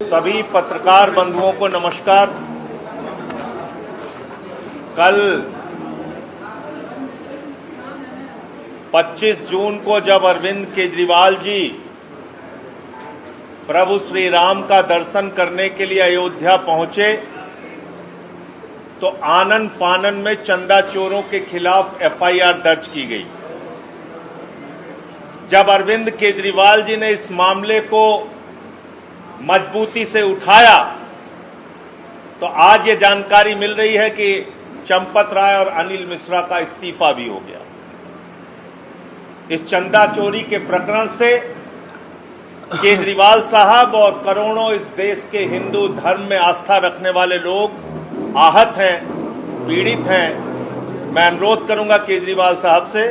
सभी पत्रकार बंधुओं को नमस्कार। कल 25 जून को जब अरविंद केजरीवाल जी प्रभु श्री राम का दर्शन करने के लिए अयोध्या पहुंचे तो आनन फानन में चंदा चोरों के खिलाफ एफआईआर दर्ज की गई। जब अरविंद केजरीवाल जी ने इस मामले को मजबूती से उठाया तो आज ये जानकारी मिल रही है कि चंपत राय और अनिल मिश्रा का इस्तीफा भी हो गया। इस चंदा चोरी के प्रकरण से केजरीवाल साहब और करोड़ों इस देश के हिंदू धर्म में आस्था रखने वाले लोग आहत हैं, पीड़ित हैं। मैं अनुरोध करूंगा केजरीवाल साहब से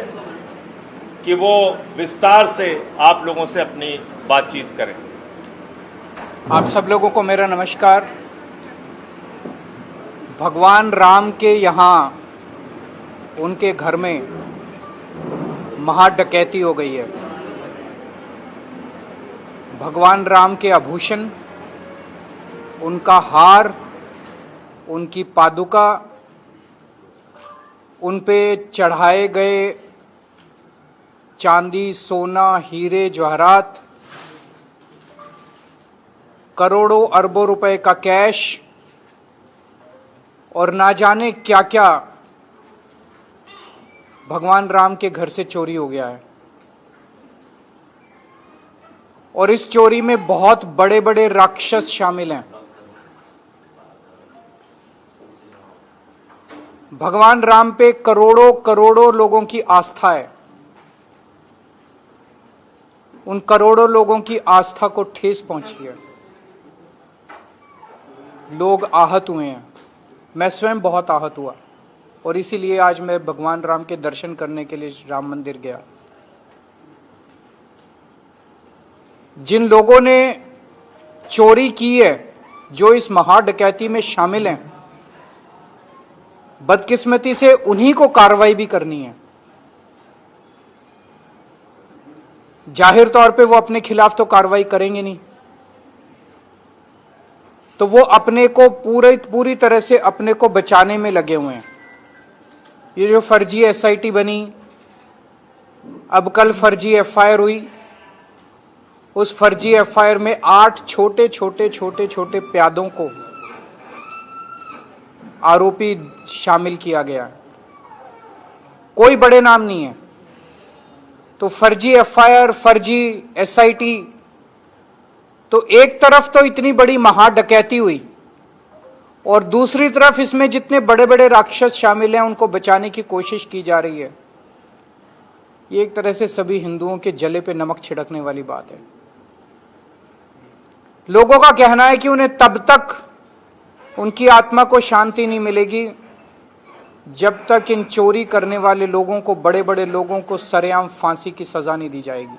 कि वो विस्तार से आप लोगों से अपनी बातचीत करें। आप सब लोगों को मेरा नमस्कार। भगवान राम के यहाँ उनके घर में महाडकैती हो गई है। भगवान राम के आभूषण, उनका हार, उनकी पादुका, उन पे चढ़ाए गए चांदी, सोना, हीरे, जवाहरात, करोड़ों अरबों रुपए का कैश और ना जाने क्या क्या भगवान राम के घर से चोरी हो गया है। और इस चोरी में बहुत बड़े बड़े राक्षस शामिल हैं। भगवान राम पे करोड़ों करोड़ों लोगों की आस्था है। उन करोड़ों लोगों की आस्था को ठेस पहुंची है। लोग आहत हुए हैं। मैं स्वयं बहुत आहत हुआ और इसीलिए आज मैं भगवान राम के दर्शन करने के लिए राम मंदिर गया। जिन लोगों ने चोरी की है, जो इस महाडकैती में शामिल हैं, बदकिस्मती से उन्हीं को कार्रवाई भी करनी है। जाहिर तौर पे वो अपने खिलाफ तो कार्रवाई करेंगे नहीं, तो वो अपने को पूरी तरह से अपने को बचाने में लगे हुए हैं। ये जो फर्जी एसआईटी बनी, अब कल फर्जी एफआईआर हुई, उस फर्जी एफआईआर में 8 छोटे छोटे प्यादों को आरोपी शामिल किया गया। कोई बड़े नाम नहीं है। तो फर्जी एफआईआर, फर्जी एसआईटी, तो एक तरफ तो इतनी बड़ी महाडकैती हुई और दूसरी तरफ इसमें जितने बड़े बड़े राक्षस शामिल हैं उनको बचाने की कोशिश की जा रही है। ये एक तरह से सभी हिंदुओं के जले पे नमक छिड़कने वाली बात है। लोगों का कहना है कि उन्हें तब तक उनकी आत्मा को शांति नहीं मिलेगी जब तक इन चोरी करने वाले लोगों को, बड़े बड़े लोगों को सरेआम फांसी की सजा नहीं दी जाएगी।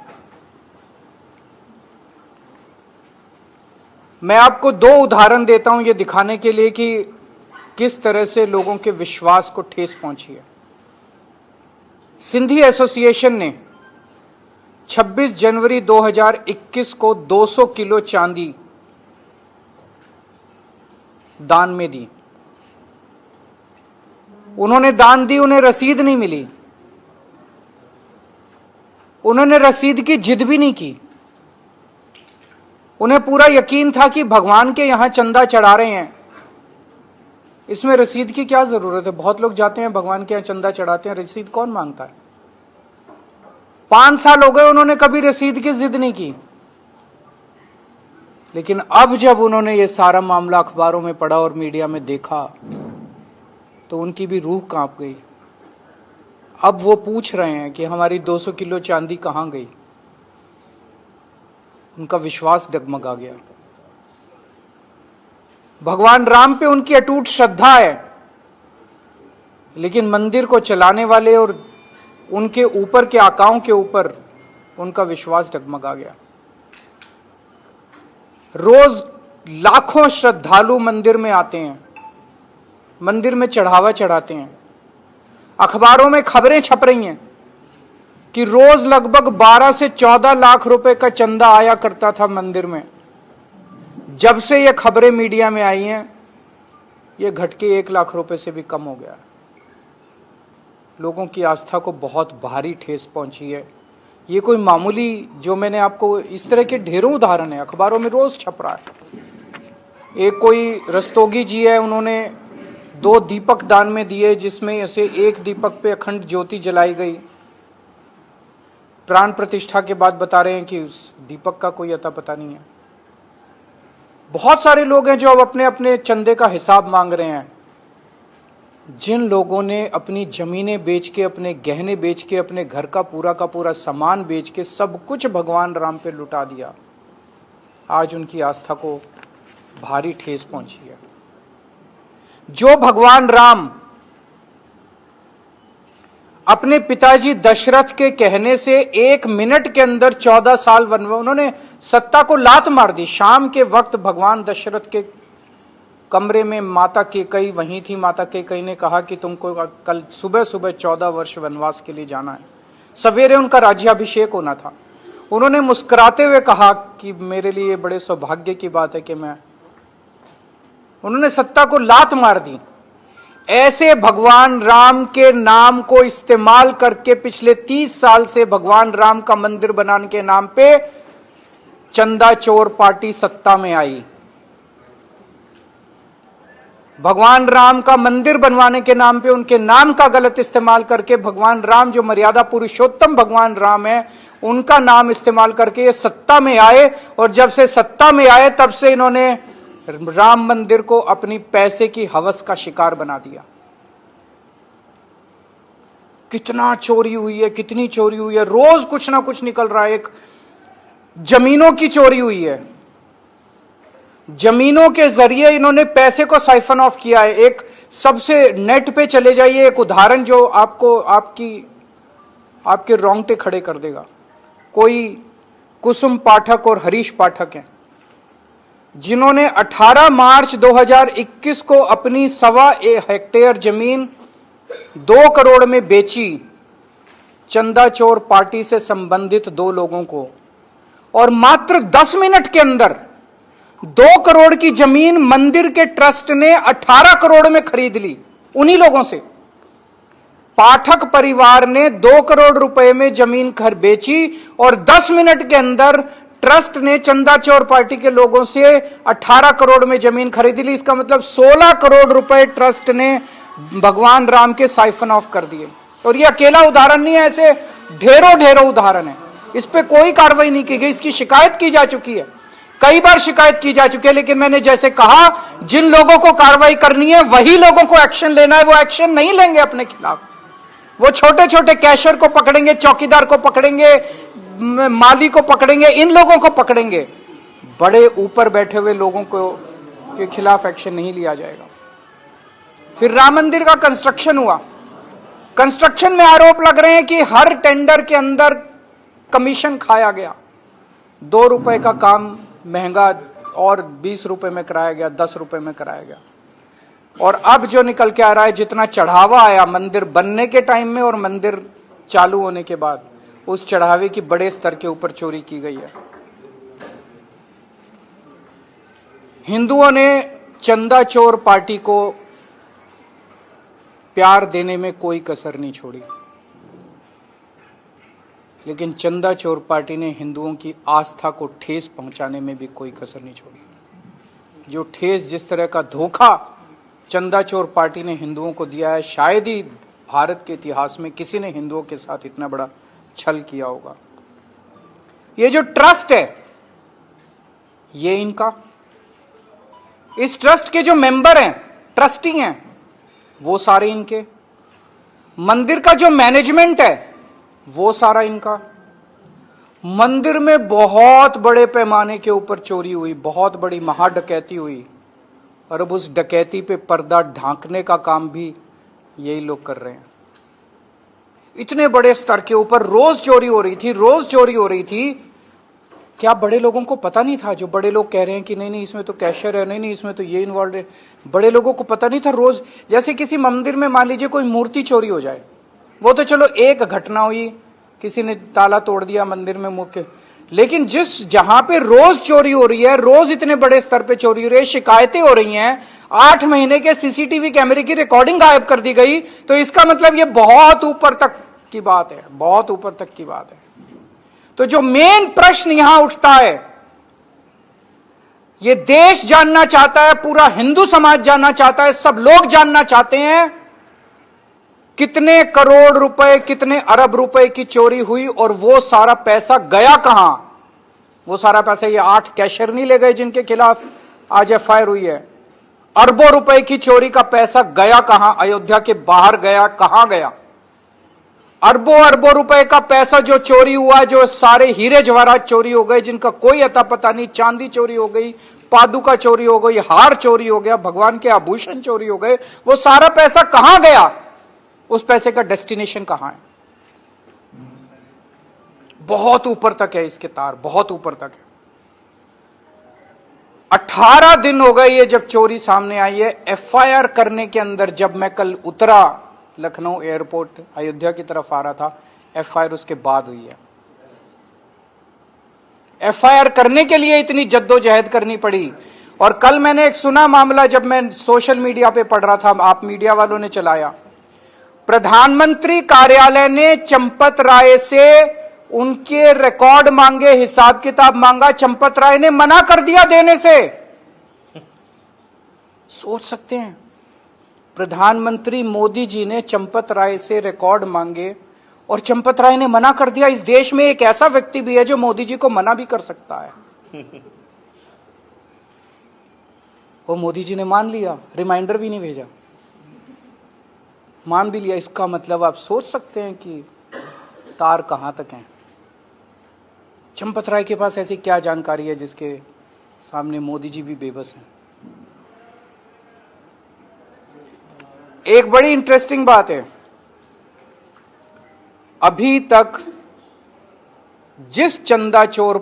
मैं आपको 2 उदाहरण देता हूं ये दिखाने के लिए कि किस तरह से लोगों के विश्वास को ठेस पहुंची है। सिंधी एसोसिएशन ने 26 जनवरी 2021 को 200 किलो चांदी दान में दी। उन्होंने दान दी, उन्हें रसीद नहीं मिली। उन्होंने रसीद की जिद भी नहीं की। उन्हें पूरा यकीन था कि भगवान के यहां चंदा चढ़ा रहे हैं, इसमें रसीद की क्या जरूरत है। बहुत लोग जाते हैं भगवान के यहां चंदा चढ़ाते हैं, रसीद कौन मांगता है। 5 साल हो गए, उन्होंने कभी रसीद की जिद नहीं की। लेकिन अब जब उन्होंने ये सारा मामला अखबारों में पढ़ा और मीडिया में देखा तो उनकी भी रूह कांप गई। अब वो पूछ रहे हैं कि हमारी 200 किलो चांदी कहां गई। उनका विश्वास डगमगा गया। भगवान राम पे उनकी अटूट श्रद्धा है, लेकिन मंदिर को चलाने वाले और उनके ऊपर के आकाओं के ऊपर उनका विश्वास डगमगा गया। रोज लाखों श्रद्धालु मंदिर में आते हैं, मंदिर में चढ़ावा चढ़ाते हैं। अखबारों में खबरें छप रही हैं कि रोज लगभग 12 से 14 लाख रुपए का चंदा आया करता था मंदिर में। जब से ये खबरें मीडिया में आई हैं, ये घट के 1 लाख रुपए से भी कम हो गया। लोगों की आस्था को बहुत भारी ठेस पहुंची है। ये कोई मामूली, जो मैंने आपको इस तरह के ढेरों उदाहरण है, अखबारों में रोज छप रहा है। एक कोई रस्तोगी जी है, उन्होंने 2 दीपक दान में दिए, जिसमें से एक दीपक पे अखंड ज्योति जलाई गई। प्राण प्रतिष्ठा के बाद बता रहे हैं कि उस दीपक का कोई अता पता नहीं है। बहुत सारे लोग हैं जो अब अपने अपने चंदे का हिसाब मांग रहे हैं। जिन लोगों ने अपनी जमीनें बेच के, अपने गहने बेच के, अपने घर का पूरा सामान बेच के सब कुछ भगवान राम पे लुटा दिया, आज उनकी आस्था को भारी ठेस पहुंची है। जो भगवान राम अपने पिताजी दशरथ के कहने से 1 मिनट के अंदर 14 साल वनवास, उन्होंने सत्ता को लात मार दी। शाम के वक्त भगवान दशरथ के कमरे में माता कैकेयी वहीं थी। माता कैकेयी ने कहा कि तुमको कल सुबह 14 वर्ष वनवास के लिए जाना है। सवेरे उनका राज्याभिषेक होना था। उन्होंने मुस्कुराते हुए कहा कि मेरे लिए बड़े सौभाग्य की बात है कि उन्होंने सत्ता को लात मार दी। ऐसे भगवान राम के नाम को इस्तेमाल करके पिछले 30 साल से भगवान राम का मंदिर बनाने के नाम पे चंदा चोर पार्टी सत्ता में आई। भगवान राम का मंदिर बनवाने के नाम पे उनके नाम का गलत इस्तेमाल करके भगवान राम, जो मर्यादा पुरुषोत्तम भगवान राम है, उनका नाम इस्तेमाल करके ये सत्ता में आए। और जब से सत्ता में आए तब से इन्होंने राम मंदिर को अपनी पैसे की हवस का शिकार बना दिया। कितना चोरी हुई है, कितनी चोरी हुई है, रोज कुछ ना कुछ निकल रहा है। एक जमीनों की चोरी हुई है, जमीनों के जरिए इन्होंने पैसे को साइफन ऑफ किया है। एक सबसे नेट पे चले जाइए, एक उदाहरण जो आपको आपके रोंगटे खड़े कर देगा। कोई कुसुम पाठक और हरीश पाठक हैं, जिन्होंने 18 मार्च 2021 को अपनी 1.25 हेक्टेयर जमीन 2 करोड़ में बेची चंदा चोर पार्टी से संबंधित 2 लोगों को, और मात्र 10 मिनट के अंदर 2 करोड़ की जमीन मंदिर के ट्रस्ट ने 18 करोड़ में खरीद ली उन्हीं लोगों से। पाठक परिवार ने 2 करोड़ रुपए में जमीन घर बेची और 10 मिनट के अंदर ट्रस्ट ने चंदा चोर पार्टी के लोगों से 18 करोड़ में जमीन खरीद ली। इसका मतलब 16 करोड़ रुपए ट्रस्ट ने भगवान राम के साइफन ऑफ कर दिए। और ये अकेला उदाहरण नहीं है, ऐसे ढेरों उदाहरण है। इस पे कोई कार्रवाई नहीं की गई। इसकी शिकायत की जा चुकी है, कई बार शिकायत की जा चुकी है, लेकिन मैंने जैसे कहा, जिन लोगों को कार्रवाई करनी है वही लोगों को एक्शन लेना है। वो एक्शन नहीं लेंगे अपने खिलाफ। वो छोटे छोटे कैशियर को पकड़ेंगे, चौकीदार को पकड़ेंगे, माली को पकड़ेंगे, इन लोगों को पकड़ेंगे। बड़े ऊपर बैठे हुए लोगों को के खिलाफ एक्शन नहीं लिया जाएगा। फिर राम मंदिर का कंस्ट्रक्शन हुआ। कंस्ट्रक्शन में आरोप लग रहे हैं कि हर टेंडर के अंदर कमीशन खाया गया। 2 रुपए का काम महंगा और 20 रुपए में कराया गया, 10 रुपए में कराया गया। और अब जो निकल के आ रहा है, जितना चढ़ावा आया मंदिर बनने के टाइम में और मंदिर चालू होने के बाद, उस चढ़ावे की बड़े स्तर के ऊपर चोरी की गई है। हिंदुओं ने चंदा चोर पार्टी को प्यार देने में कोई कसर नहीं छोड़ी, लेकिन चंदा चोर पार्टी ने हिंदुओं की आस्था को ठेस पहुंचाने में भी कोई कसर नहीं छोड़ी। जो ठेस, जिस तरह का धोखा चंदा चोर पार्टी ने हिंदुओं को दिया है, शायद ही भारत के इतिहास में किसी ने हिंदुओं के साथ इतना बड़ा छल किया होगा। ये जो ट्रस्ट है, ये इनका, इस ट्रस्ट के जो मेंबर हैं, ट्रस्टी हैं, वो सारे इनके। मंदिर का जो मैनेजमेंट है, वो सारा इनका। मंदिर में बहुत बड़े पैमाने के ऊपर चोरी हुई, बहुत बड़ी महाडकैती हुई, और अब उस डकैती पे पर्दा ढांकने का काम भी यही लोग कर रहे हैं। इतने बड़े स्तर के ऊपर रोज चोरी हो रही थी। क्या बड़े लोगों को पता नहीं था? जो बड़े लोग कह रहे हैं कि नहीं इसमें तो कैशियर है, नहीं इसमें तो ये इन्वॉल्व है, बड़े लोगों को पता नहीं था? रोज जैसे किसी मंदिर में मान लीजिए कोई मूर्ति चोरी हो जाए, वो तो चलो एक घटना हुई, किसी ने ताला तोड़ दिया मंदिर में मुख्य, लेकिन जहां पे रोज चोरी हो रही है, रोज इतने बड़े स्तर पे चोरी हो रही है, शिकायतें हो रही हैं, 8 महीने के सीसीटीवी कैमरे की रिकॉर्डिंग गायब कर दी गई, तो इसका मतलब ये बहुत ऊपर तक की बात है, बहुत ऊपर तक की बात है। तो जो मेन प्रश्न यहां उठता है, ये देश जानना चाहता है, पूरा हिंदू समाज जानना चाहता है, सब लोग जानना चाहते हैं कितने करोड़ रुपए, कितने अरब रुपए की चोरी हुई और वो सारा पैसा गया कहां। वो सारा पैसा ये 8 कैशियर नहीं ले गए जिनके खिलाफ आज एफआईआर हुई है। अरबों रुपए की चोरी का पैसा गया कहां, अयोध्या के बाहर गया, कहां गया। अरबों अरबों रुपए का पैसा जो चोरी हुआ, जो सारे हीरे जवाहरात चोरी हो गए जिनका कोई अता पता नहीं, चांदी चोरी हो गई, पादुका चोरी हो गई, हार चोरी हो गया, भगवान के आभूषण चोरी हो गए, वो सारा पैसा कहां गया, उस पैसे का डेस्टिनेशन कहां है। बहुत ऊपर तक है इसके तार, बहुत ऊपर तक है। 18 दिन हो गए ये जब चोरी सामने आई है। एफआईआर करने के अंदर, जब मैं कल उतरा लखनऊ एयरपोर्ट अयोध्या की तरफ आ रहा था, एफआईआर उसके बाद हुई है। एफआईआर करने के लिए इतनी जद्दोजहद करनी पड़ी। और कल मैंने एक सुना मामला, जब मैं सोशल मीडिया पे पढ़ रहा था, आप मीडिया वालों ने चलाया, प्रधानमंत्री कार्यालय ने चंपत राय से उनके रिकॉर्ड मांगे, हिसाब किताब मांगा, चंपत राय ने मना कर दिया देने से। सोच सकते हैं, प्रधानमंत्री मोदी जी ने चंपत राय से रिकॉर्ड मांगे और चंपत राय ने मना कर दिया। इस देश में एक ऐसा व्यक्ति भी है जो मोदी जी को मना भी कर सकता है। वो मोदी जी ने मान लिया, रिमाइंडर भी नहीं भेजा, मान भी लिया। इसका मतलब आप सोच सकते हैं कि तार कहां तक हैं। चंपत राय के पास ऐसी क्या जानकारी है जिसके सामने मोदी जी भी बेबस हैं। एक बड़ी इंटरेस्टिंग बात है, अभी तक जिस चंदा चोर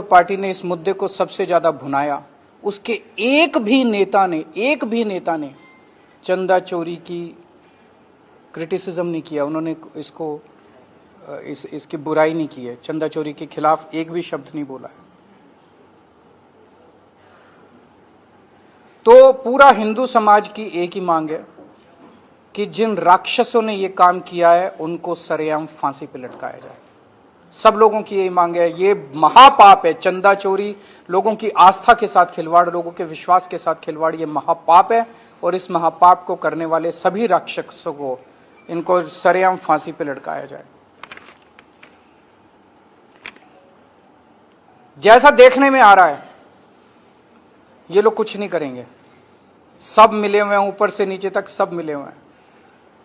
पार्टी ने इस मुद्दे को सबसे ज्यादा भुनाया, उसके एक भी नेता ने चंदा चोरी की क्रिटिसिज्म नहीं किया। उन्होंने इसकी बुराई नहीं की है, चंदा चोरी के खिलाफ एक भी शब्द नहीं बोला है। तो पूरा हिंदू समाज की एक ही मांग है कि जिन राक्षसों ने ये काम किया है उनको सरेआम फांसी पे लटकाया जाए। सब लोगों की यही मांग है। ये महापाप है, चंदा चोरी, लोगों की आस्था के साथ खिलवाड़, लोगों के विश्वास के साथ खिलवाड़, ये महापाप है। और इस महापाप को करने वाले सभी राक्षसों को, इनको सरेआम फांसी पे लटकाया जाए। जैसा देखने में आ रहा है, ये लोग कुछ नहीं करेंगे, सब मिले हुए हैं, ऊपर से नीचे तक सब मिले हुए हैं।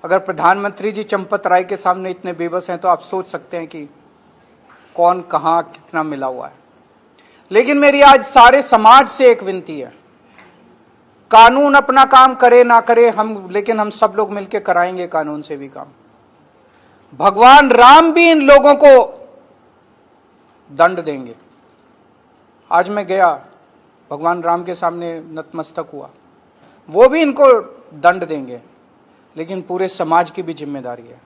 अगर प्रधानमंत्री जी चंपत राय के सामने इतने बेबस हैं तो आप सोच सकते हैं कि कौन कहां कितना मिला हुआ है। लेकिन मेरी आज सारे समाज से एक विनती है, कानून अपना काम करे ना करे लेकिन हम सब लोग मिलकर कराएंगे कानून से भी काम। भगवान राम भी इन लोगों को दंड देंगे। आज मैं गया, भगवान राम के सामने नतमस्तक हुआ, वो भी इनको दंड देंगे, लेकिन पूरे समाज की भी जिम्मेदारी है।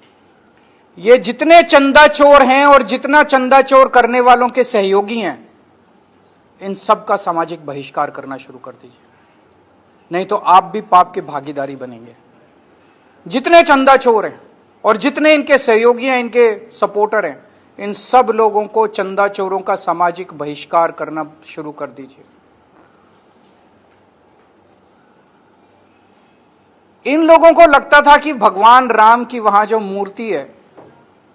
ये जितने चंदा चोर हैं और जितना चंदा चोर करने वालों के सहयोगी हैं, इन सब का सामाजिक बहिष्कार करना शुरू कर दीजिए, नहीं तो आप भी पाप के भागीदारी बनेंगे। जितने चंदा चोर हैं और जितने इनके सहयोगी हैं, इनके सपोर्टर हैं, इन सब लोगों को, चंदा चोरों का सामाजिक बहिष्कार करना शुरू कर दीजिए। इन लोगों को लगता था कि भगवान राम की वहां जो मूर्ति है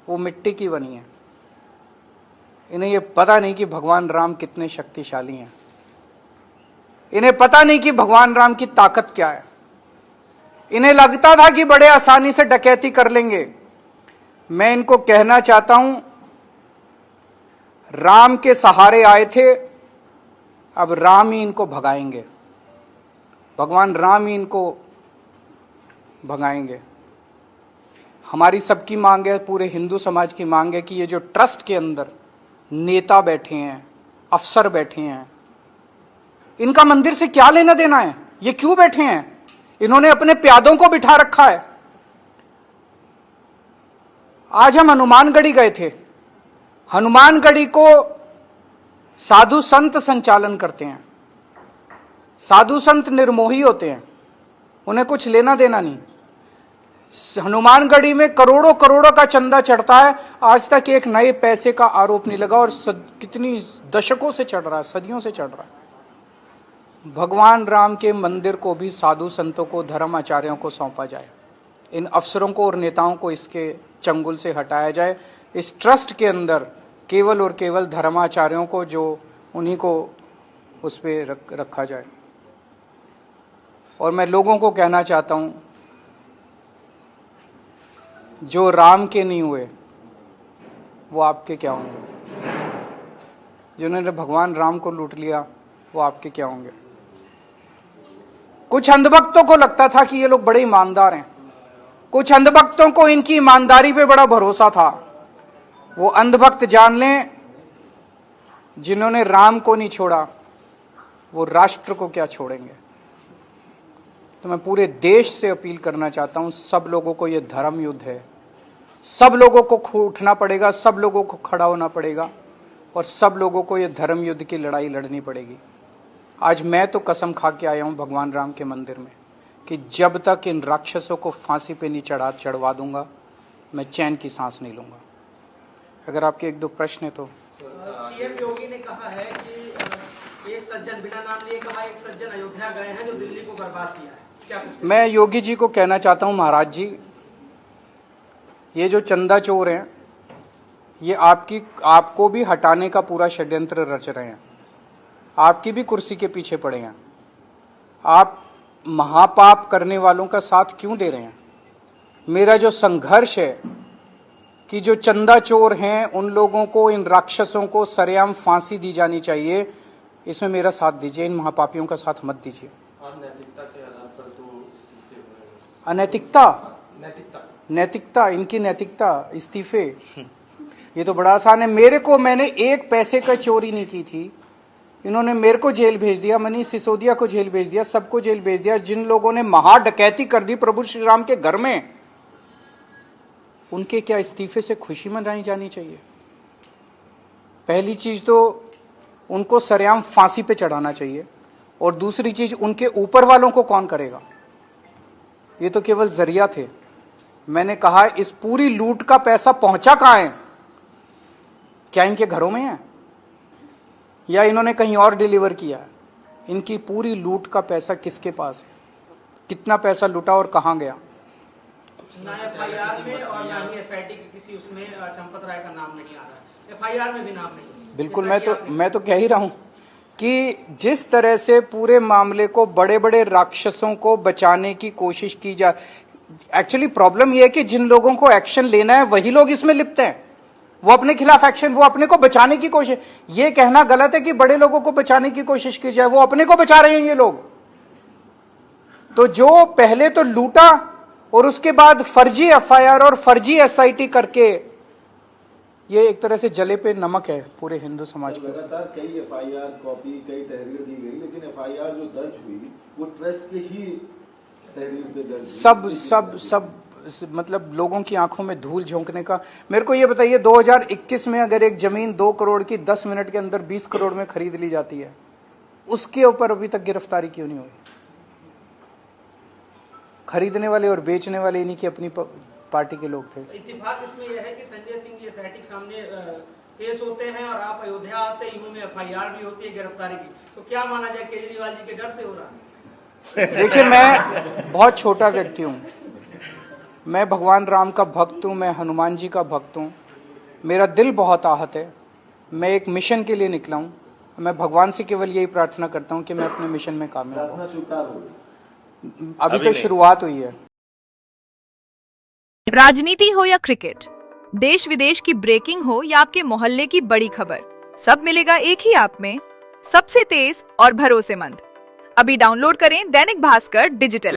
वो मिट्टी की बनी है। इन्हें यह पता नहीं कि भगवान राम कितने शक्तिशाली हैं। इन्हें पता नहीं कि भगवान राम की ताकत क्या है। इन्हें लगता था कि बड़े आसानी से डकैती कर लेंगे। मैं इनको कहना चाहता हूं, राम के सहारे आए थे, अब राम ही इनको भगाएंगे, भगवान राम ही इनको भगाएंगे। हमारी सबकी मांग है, पूरे हिंदू समाज की मांग है कि ये जो ट्रस्ट के अंदर नेता बैठे हैं, अफसर बैठे हैं, इनका मंदिर से क्या लेना देना है? ये क्यों बैठे हैं? इन्होंने अपने प्यादों को बिठा रखा है। आज हम हनुमानगढ़ी गए थे, हनुमानगढ़ी को साधु संत संचालन करते हैं। साधु संत निर्मोही होते हैं, उन्हें कुछ लेना देना नहीं। हनुमानगढ़ी में करोड़ों करोड़ों का चंदा चढ़ता है, आज तक एक नए पैसे का आरोप नहीं लगा, और कितनी दशकों से चढ़ रहा है, सदियों से चढ़ रहा है। भगवान राम के मंदिर को भी साधु संतों को, धर्म आचार्यों को सौंपा जाए। इन अफसरों को और नेताओं को इसके चंगुल से हटाया जाए। इस ट्रस्ट के अंदर केवल और केवल धर्माचार्यों को, जो उन्हीं को उस पर रखा जाए। और मैं लोगों को कहना चाहता हूं, जो राम के नहीं हुए वो आपके क्या होंगे? जिन्होंने भगवान राम को लूट लिया वो आपके क्या होंगे? कुछ अंधभक्तों को लगता था कि ये लोग बड़े ईमानदार हैं, कुछ अंधभक्तों को इनकी ईमानदारी पे बड़ा भरोसा था। वो अंधभक्त जान लें, जिन्होंने राम को नहीं छोड़ा वो राष्ट्र को क्या छोड़ेंगे। तो मैं पूरे देश से अपील करना चाहता हूं, सब लोगों को ये धर्म युद्ध है, सब लोगों को उठना पड़ेगा, सब लोगों को खड़ा होना पड़ेगा, और सब लोगों को ये धर्म युद्ध की लड़ाई लड़नी पड़ेगी। आज मैं तो कसम खा के आया हूं भगवान राम के मंदिर में कि जब तक इन राक्षसों को फांसी पे नहीं चढ़वा दूंगा, मैं चैन की सांस नहीं लूंगा। अगर आपके एक दो प्रश्न है तो। सीएम योगी ने कहा है कि एक सज्जन, बिना नाम लिए कहा, एक सज्जन अयोध्या गए हैं जो दिल्ली को बर्बाद किया है। क्या मैं योगी जी को कहना चाहता हूं, महाराज जी, ये जो चंदा चोर हैं, ये आपको भी हटाने का पूरा षड्यंत्र रच रहे हैं, आपकी भी कुर्सी के पीछे पड़े हैं। आप महापाप करने वालों का साथ क्यों दे रहे हैं? मेरा जो संघर्ष है कि जो चंदा चोर हैं उन लोगों को, इन राक्षसों को सरेआम फांसी दी जानी चाहिए, इसमें मेरा साथ दीजिए, इन महापापियों का साथ मत दीजिए। अनैतिकता, नैतिकता, इनकी नैतिकता, इस्तीफे, ये तो बड़ा आसान है। मैंने एक पैसे का चोरी नहीं की थी, इन्होंने मेरे को जेल भेज दिया, मनीष सिसोदिया को जेल भेज दिया, सबको जेल भेज दिया। जिन लोगों ने महा डकैती कर दी प्रभु श्री राम के घर में, उनके क्या इस्तीफे से खुशी मनाई जानी चाहिए? पहली चीज तो उनको सरेआम फांसी पे चढ़ाना चाहिए, और दूसरी चीज उनके ऊपर वालों को कौन करेगा? ये तो केवल जरिया थे। मैंने कहा इस पूरी लूट का पैसा पहुंचा कहां है? क्या इनके घरों में है या इन्होंने कहीं और डिलीवर किया? इनकी पूरी लूट का पैसा किसके पास है? कितना पैसा लूटा और कहां गया? ना एफआईआर में और ना ही एसआईटी के किसी उसमें चंपत राय का नाम नहीं आ रहा है, एफआईआर में भी नाम नहीं। बिल्कुल, मैं तो कह ही रहा हूं कि जिस तरह से पूरे मामले को बड़े बड़े राक्षसों को बचाने की कोशिश की जा, एक्चुअली प्रॉब्लम यह है कि जिन लोगों को एक्शन लेना है वही लोग इसमें लिप्त हैं। वो अपने खिलाफ एक्शन, वो अपने को बचाने की कोशिश, ये कहना गलत है कि बड़े लोगों को बचाने की कोशिश की जाए, वो अपने को बचा रहे हैं ये लोग। तो जो पहले तो लूटा और उसके बाद फर्जी एफआईआर और फर्जी एसआईटी करके, ये एक तरह से जले पे नमक है पूरे हिंदू समाज को। लगातार कई एफआईआर कॉपी, कई तहरीर दी गई, लेकिन एफआईआर जो दर्ज हुई वो ट्रस्ट के ही तहरीर पे दर्ज हुई। सब मतलब लोगों की आंखों में धूल झोंकने का। मेरे को ये बताइए, 2021 में अगर एक जमीन 2 करोड़ की 10 मिनट के अंदर 20 करोड़ में खरीद ली जाती है, उसके ऊपर अभी तक गिरफ्तारी क्यों नहीं हुई? खरीदने वाले और बेचने वाले इन्हीं की अपनी पार्टी के लोग थे। इत्तेफाक इसमें यह है कि संजय सिंह की एसआईटी के सामने केस होते हैं और आप अयोध्या आते ही उनमें एफआईआर भी होती है गिरफ्तारी की, तो क्या माना जाए केजरीवाल जी के डर से हो रहा है? देखिए, मैं बहुत छोटा व्यक्ति हूं, मैं भगवान राम का भक्त हूं, मैं हनुमान जी का भक्त हूं, मेरा दिल बहुत आहत है, मैं एक मिशन के लिए निकला हूं। मैं भगवान से केवल यही प्रार्थना करता हूं कि मैं अपने मिशन में कामयाब हूं। अभी तो शुरुआत हुई है। राजनीति हो या क्रिकेट, देश विदेश की ब्रेकिंग हो या आपके मोहल्ले की बड़ी खबर, सब मिलेगा एक ही ऐप में, सबसे तेज और भरोसेमंद। अभी डाउनलोड करें दैनिक भास्कर डिजिटल।